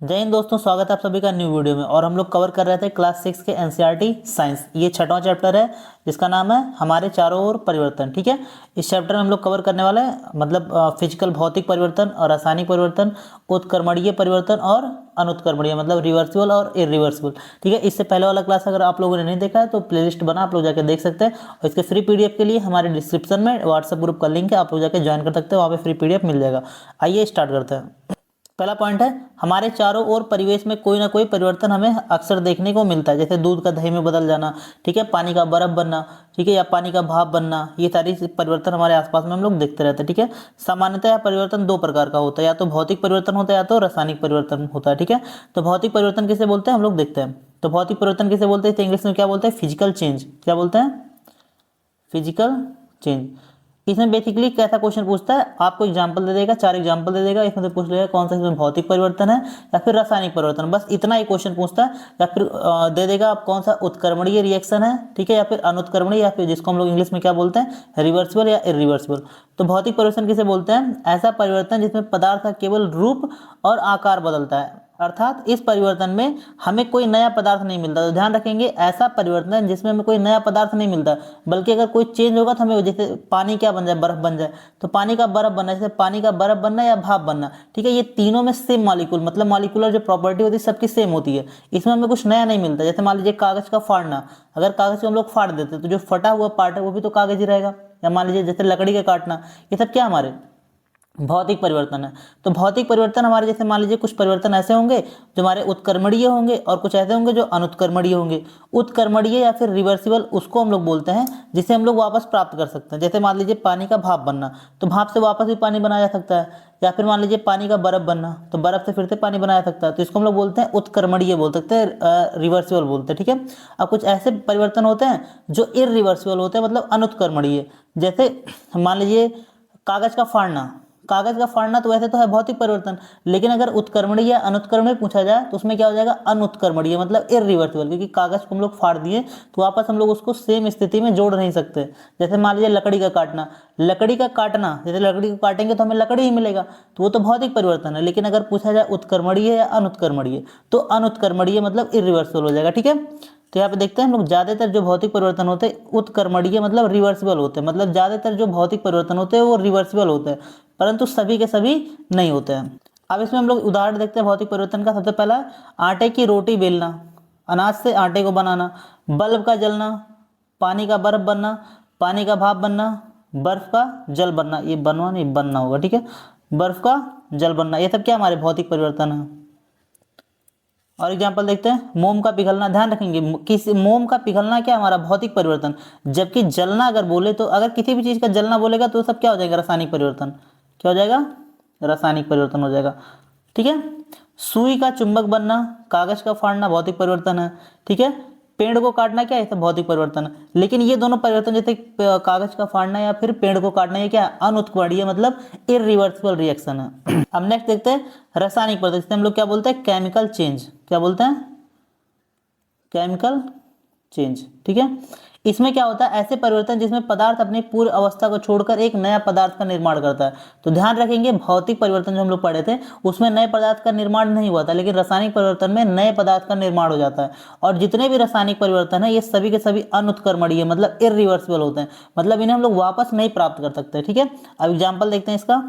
जय हिंद दोस्तों, स्वागत है आप सभी का न्यू वीडियो में। और हम लोग कवर कर रहे थे क्लास 6 के एनसीईआरटी साइंस। ये छठवां चैप्टर है जिसका नाम है हमारे चारों ओर परिवर्तन। ठीक है, इस चैप्टर में हम लोग कवर करने वाले हैं मतलब फिजिकल भौतिक परिवर्तन और रासायनिक परिवर्तन, उत्क्रमणीय परिवर्तन और अनुत्क्रमणीय मतलब रिवर्सिबल और इरिवर्सिबल। ठीक है, इससे पहले वाला क्लास अगर आप लोगों ने नहीं देखा है तो प्लेलिस्ट बना, आप लोग जाकर देख सकते हैं। और इसके फ्री पीडीएफ के लिए हमारे डिस्क्रिप्शन में व्हाट्सएप ग्रुप का लिंक है, आप लोग जाकर ज्वाइन कर सकते हैं, वहाँ पे फ्री पीडीएफ मिल जाएगा। आइए स्टार्ट करते हैं। पहला पॉइंट है, हमारे चारों ओर परिवेश में कोई ना कोई परिवर्तन हमें अक्सर देखने को मिलता है, जैसे दूध का दही में बदल जाना, ठीक है, पानी का बर्फ बनना, ठीक है, या पानी का भाप बनना। ये सारी परिवर्तन हमारे आसपास में हम लोग देखते रहते हैं। ठीक है, सामान्यतः यह परिवर्तन दो प्रकार का होता है, या तो भौतिक परिवर्तन होता है या तो रासायनिक परिवर्तन होता है। ठीक है, तो भौतिक परिवर्तन किसे बोलते हैं हम लोग देखते हैं। तो भौतिक परिवर्तन किसे बोलते हैं, तो इंग्लिश में क्या बोलते हैं, फिजिकल चेंज। क्या बोलते हैं, फिजिकल चेंज। इसमें बेसिकली कैसा क्वेश्चन पूछता है, आपको एग्जांपल दे देगा, 4 एग्जांपल दे देगा, इसमें से पूछ लेगा कौन सा इसमें भौतिक परिवर्तन है या फिर रासायनिक परिवर्तन, बस इतना ही क्वेश्चन पूछता है। या फिर दे देगा आप कौन सा उत्क्रमणीय रिएक्शन है, ठीक है, या फिर अनुत्क्रमणीय, या फिर जिसको हम लोग इंग्लिश में क्या बोलते हैं, रिवर्सिबल या इरिवर्सिबल। तो भौतिक परिवर्तन किसे बोलते हैं, ऐसा परिवर्तन जिसमें पदार्थ का केवल रूप और आकार बदलता है, अर्थात इस परिवर्तन में हमें कोई नया पदार्थ नहीं मिलता। तो ध्यान रखेंगे, ऐसा परिवर्तन जिसमें हमें कोई नया पदार्थ नहीं मिलता, बल्कि अगर कोई चेंज होगा तो हमें, जैसे पानी क्या बन जाए, बर्फ बन जाए, तो पानी का बर्फ बनना, जैसे पानी का बर्फ बनना या भाप बनना, ठीक है, ये तीनों में सेम मॉलिक्यूल मतलब मॉलिक्यूलर जो प्रॉपर्टी होती है सबकी सेम होती है, इसमें हमें कुछ नया नहीं मिलता। जैसे मान लीजिए कागज का फाड़ना, अगर कागज को हम लोग फाड़ देते तो जो फटा हुआ पार्ट है वो भी तो कागज ही रहेगा। या मान लीजिए जैसे लकड़ी का काटना, ये सब क्या हमारे भौतिक परिवर्तन है। तो भौतिक परिवर्तन हमारे, जैसे मान लीजिए कुछ परिवर्तन ऐसे होंगे जो हमारे उत्क्रमणीय होंगे और कुछ ऐसे होंगे जो अनुत्क्रमणीय होंगे। उत्क्रमणीय या फिर रिवर्सिबल उसको हम लोग बोलते हैं जिसे हम लोग वापस प्राप्त कर सकते हैं। जैसे मान लीजिए पानी का भाप बनना, तो भाप से वापस भी पानी बनाया जा सकता है। या फिर मान लीजिए पानी का बर्फ बनना, तो बर्फ से फिर से पानी बनाया सकता है, तो इसको हम लोग बोलते हैं उत्क्रमणीय बोल सकते हैं, रिवर्सिबल बोलते हैं। ठीक है, अब कुछ ऐसे परिवर्तन होते हैं जो इरिवर्सिबल होते हैं मतलब अनुत्क्रमणीय। जैसे मान लीजिए कागज का फाड़ना, कागज का फाड़ना तो वैसे तो है भौतिक परिवर्तन, लेकिन अगर उत्क्रमणीय या अनुत्क्रमणीय पूछा जाए तो उसमें क्या हो जाएगा, अनुत्क्रमणीय मतलब इरिवर्सिबल, क्योंकि कागज को हम लोग फाड़ दिए तो वापस हम लोग उसको सेम स्थिति में जोड़ नहीं सकते। जैसे मान लीजिए लकड़ी का काटना, लकड़ी का काटना, जैसे लकड़ी को काटेंगे तो हमें लकड़ी ही मिलेगा, तो वो तो भौतिक परिवर्तन है। लेकिन अगर पूछा जाए उत्क्रमणीय या अनुत्क्रमणीय, तो अनुत्क्रमणीय मतलब इरिवर्सिबल हो जाएगा। ठीक है, तो यहाँ पे देखते हैं हम लोग ज्यादातर जो भौतिक परिवर्तन होते हैं उत्क्रमणीय मतलब रिवर्सिबल होते हैं, मतलब ज्यादातर जो भौतिक परिवर्तन होते हैं वो रिवर्सिबल होते हैं, परंतु सभी के सभी नहीं होते हैं। अब इसमें हम लोग उदाहरण देखते हैं भौतिक परिवर्तन का। सबसे पहला, आटे की रोटी बेलना, अनाज से आटे को बनाना, बल्ब का जलना, पानी का बर्फ बनना, पानी का भाप बनना, बर्फ का जल बनना, ये बनना नहीं बनना होगा, ठीक है, बर्फ का जल बनना, ये सब क्या हमारे भौतिक परिवर्तन है। और एग्जाम्पल देखते हैं, मोम का पिघलना। ध्यान रखेंगे, किसी मोम का पिघलना क्या हमारा भौतिक परिवर्तन, जबकि जलना अगर बोले तो, अगर किसी भी चीज का जलना बोलेगा तो सब क्या हो जाएगा, रासायनिक परिवर्तन। क्या हो जाएगा, रासायनिक परिवर्तन हो जाएगा। ठीक है, सुई का चुंबक बनना, कागज का फाड़ना भौतिक परिवर्तन है। ठीक है, पेड़ को काटना क्या है, सब भौतिक परिवर्तन है। लेकिन ये दोनों परिवर्तन, जैसे कागज का फाड़ना या फिर पेड़ को काटना, ये क्या है, अनुत्क्रमणीय मतलब इरिवर्सिबल रिएक्शन है। अब नेक्स्ट देखते हैं रासायनिक परिवर्तन, जिसे हम लोग क्या बोलते हैं, केमिकल चेंज। क्या बोलते हैं, केमिकल चेंज। ठीक है, इसमें क्या होता है, ऐसे परिवर्तन जिसमें पदार्थ अपनी पूर्व अवस्था को छोड़कर एक नया पदार्थ का निर्माण करता है। तो ध्यान रखेंगे, भौतिक परिवर्तन जो हम लोग पढ़े थे उसमें नए पदार्थ का निर्माण नहीं हुआ था, लेकिन रासायनिक परिवर्तन में नए पदार्थ का निर्माण हो जाता है। और जितने भी रासायनिक परिवर्तन है ये सभी के सभी अनुत्क्रमणीय मतलब इरिवर्सिबल होते हैं, मतलब इन्हें हम लोग वापस नहीं प्राप्त कर सकते। ठीक है, अब एग्जाम्पल देखते हैं इसका।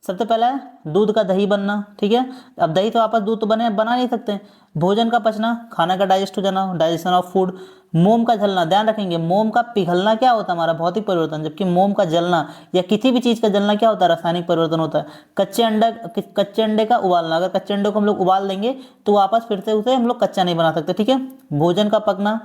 सबसे पहला है दूध का दही बनना। ठीक है, अब दही तो वापस दूध तो बना नहीं सकते। भोजन का पचना, खाना का डाइजेस्ट हो जाना, डाइजेशन ऑफ फूड। मोम का जलना, ध्यान रखेंगे, मोम का पिघलना क्या होता है, हमारा भौतिक परिवर्तन, जबकि मोम का जलना या किसी भी चीज का जलना क्या होता है, रासायनिक परिवर्तन होता है। कच्चे अंडे का उबालना, अगर कच्चे अंडे को हम लोग उबाल देंगे तो वापस फिर से उसे हम लोग कच्चा नहीं बना सकते। ठीक है, भोजन का पकना,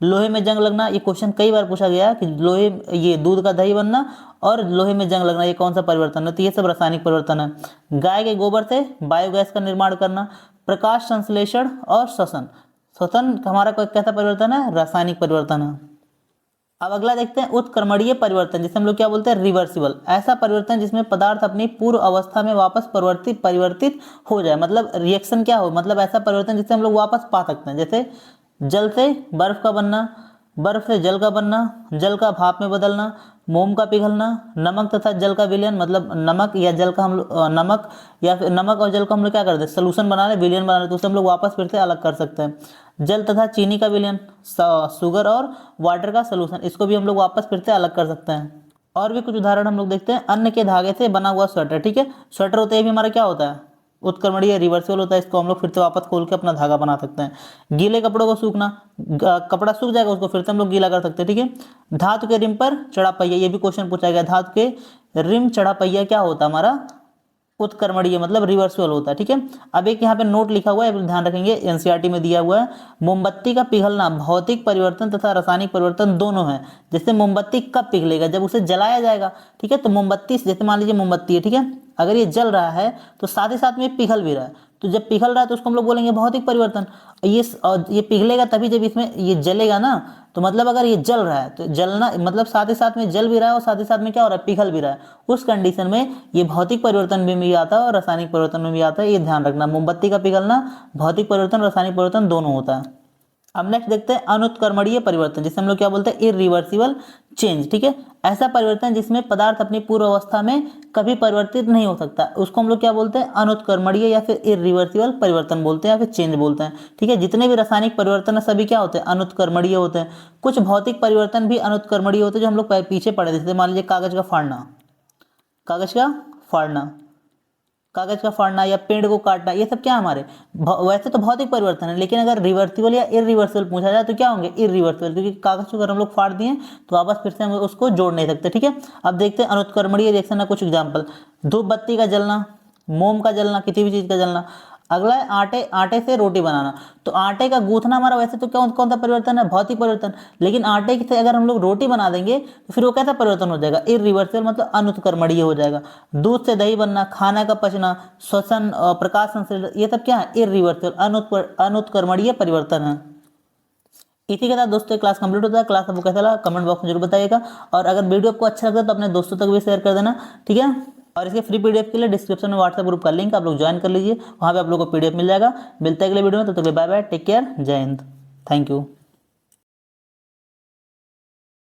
लोहे में जंग लगना, ये क्वेश्चन कई बार पूछा गया कि लोहे, ये दूध का दही बनना और लोहे में जंग लगना, ये कौन सा परिवर्तन है, तो ये सब रासायनिक परिवर्तन है। गाय के गोबर से बायोगैस का निर्माण करना, प्रकाश संश्लेषण और श्वसन। श्वसन हमारा कैसा परिवर्तन है, रासायनिक परिवर्तन है। अब अगला देखते हैं उत्क्रमणीय परिवर्तन, जिसे हम लोग क्या बोलते हैं, रिवर्सिबल। ऐसा परिवर्तन जिसमें पदार्थ अपनी पूर्व अवस्था में वापस परिवर्तित हो जाए, मतलब रिएक्शन क्या हो, मतलब ऐसा परिवर्तन जिसे हम लोग वापस पा सकते हैं। जैसे जल से बर्फ का बनना, बर्फ से जल का बनना, जल का भाप में बदलना, मोम का पिघलना, नमक तथा जल का विलयन, मतलब नमक या जल का हम नमक या फिर नमक और जल को हम लोग क्या करते हैं, सोल्यूशन बना रहे, विलयन बना रहे, तो उसे हम लोग वापस फिर से अलग कर सकते हैं। जल तथा चीनी का विलयन, शुगर और वाटर का सोल्यूशन, इसको भी हम लोग वापस फिर से अलग कर सकते हैं। और भी कुछ उदाहरण हम लोग देखते हैं। अन्न के धागे से बना हुआ स्वेटर, ठीक है, स्वेटर होते ही भी हमारा क्या होता है, उत्क्रमणीय रिवर्सिबल होता है, इसको हम लोग फिर से वापस खोल के अपना धागा बना सकते हैं। गीले कपड़ों को सूखना, कपड़ा सूख जाएगा उसको फिर से हम लोग गीला कर सकते हैं, ठीक है। धातु के रिम पर चढ़ा पहिया, ये भी क्वेश्चन पूछा गया, धातु के रिम चढ़ा पहिया क्या होता है हमारा, उत्क्रमणीय मतलब रिवर्सिबल होता है, ठीक है। अब एक यहाँ पे नोट लिखा हुआ है, ध्यान रखेंगे, एनसीईआरटी में दिया हुआ है, मोमबत्ती का पिघलना भौतिक परिवर्तन तथा रासायनिक परिवर्तन दोनों है। जैसे मोमबत्ती कब पिघलेगा, जब उसे जलाया जाएगा, ठीक है। तो मोमबत्ती, जैसे मान लीजिए मोमबत्ती है, ठीक है, अगर ये जल रहा है तो साथ ही साथ में पिघल भी रहा है, तो जब पिघल रहा है तो उसको हम लोग बोलेंगे भौतिक परिवर्तन। ये पिघलेगा तभी जब इसमें ये जलेगा ना, तो मतलब अगर ये जल रहा है तो जलना मतलब साथ ही साथ में जल भी रहा है और साथ ही साथ में क्या हो रहा है, पिघल भी रहा है, उस कंडीशन में ये भौतिक परिवर्तन में भी आता है और रासायनिक परिवर्तन में भी आता है, ये ध्यान रखना। मोमबत्ती का पिघलना भौतिक परिवर्तन रासायनिक परिवर्तन दोनों होता है। अब नेक्स्ट देखते हैं अनुत्क्रमणीय परिवर्तन, जिसे हम लोग क्या बोलते हैं, इरिवर्सिबल चेंज, ठीक है। ऐसा परिवर्तन जिसमें पदार्थ अपनी पूर्व अवस्था में कभी परिवर्तित नहीं हो सकता, उसको हम लोग क्या बोलते हैं, अनुत्क्रमणीय या फिर इरिवर्सिबल परिवर्तन बोलते हैं या फिर चेंज बोलते हैं, ठीक है। जितने भी रासायनिक परिवर्तन है सभी क्या होते हैं, अनुत्क्रमणीय होते हैं। कुछ भौतिक परिवर्तन भी अनुत्क्रमणीय होते हैं, जो हम लोग पीछे पढ़े थे, जैसे मान लीजिए कागज का फाड़ना, कागज का फाड़ना, कागज का फाड़ना या पेड़ को काटना, ये सब क्या हमारे वैसे तो भौतिक परिवर्तन है, लेकिन अगर रिवर्सिबल या इरिवर्सिबल पूछा जाए तो क्या होंगे, इरिवर्सिबल, क्योंकि कागज को अगर हम लोग फाड़ दिए तो वापस फिर से हम उसको जोड़ नहीं सकते, ठीक है। अब देखते हैं अनुत्क्रमणीय रिएक्शन का कुछ एग्जाम्पल। धूप बत्ती का जलना, मोम का जलना, किसी भी चीज का जलना। अगला है आटे से रोटी बनाना, तो आटे का गूंथना हमारा वैसे तो कौन कौन सा परिवर्तन है, भौतिक परिवर्तन, लेकिन आटे से अगर हम लोग रोटी बना देंगे तो फिर वो कैसा परिवर्तन हो जाएगा, इरिवर्सिबल मतलब अनुत्क्रमणीय हो जाएगा। दूध से दही बनना, खाना का पचना, श्वसन, प्रकाश संश्लेषण, ये सब क्या है, इरिवर्सिबल अनुत्क्रमणीय परिवर्तन है। इसी के साथ दोस्तों क्लास कंप्लीट होता है। क्लास आपको कैसा लगा कमेंट बॉक्स में जरूर बताइएगा, और अगर वीडियो आपको अच्छा लगता है तो अपने दोस्तों तक भी शेयर कर देना, ठीक है। और इसके फ्री पीडीएफ के लिए डिस्क्रिप्शन में व्हाट्सएप ग्रुप का लिंक आप लोग ज्वाइन कर लीजिए, वहाँ पे आप लोगों को पीडीएफ मिल जाएगा। मिलते हैं अगले वीडियो में, तो बाय बाय, टेक केयर, जय हिंद, थैंक यू।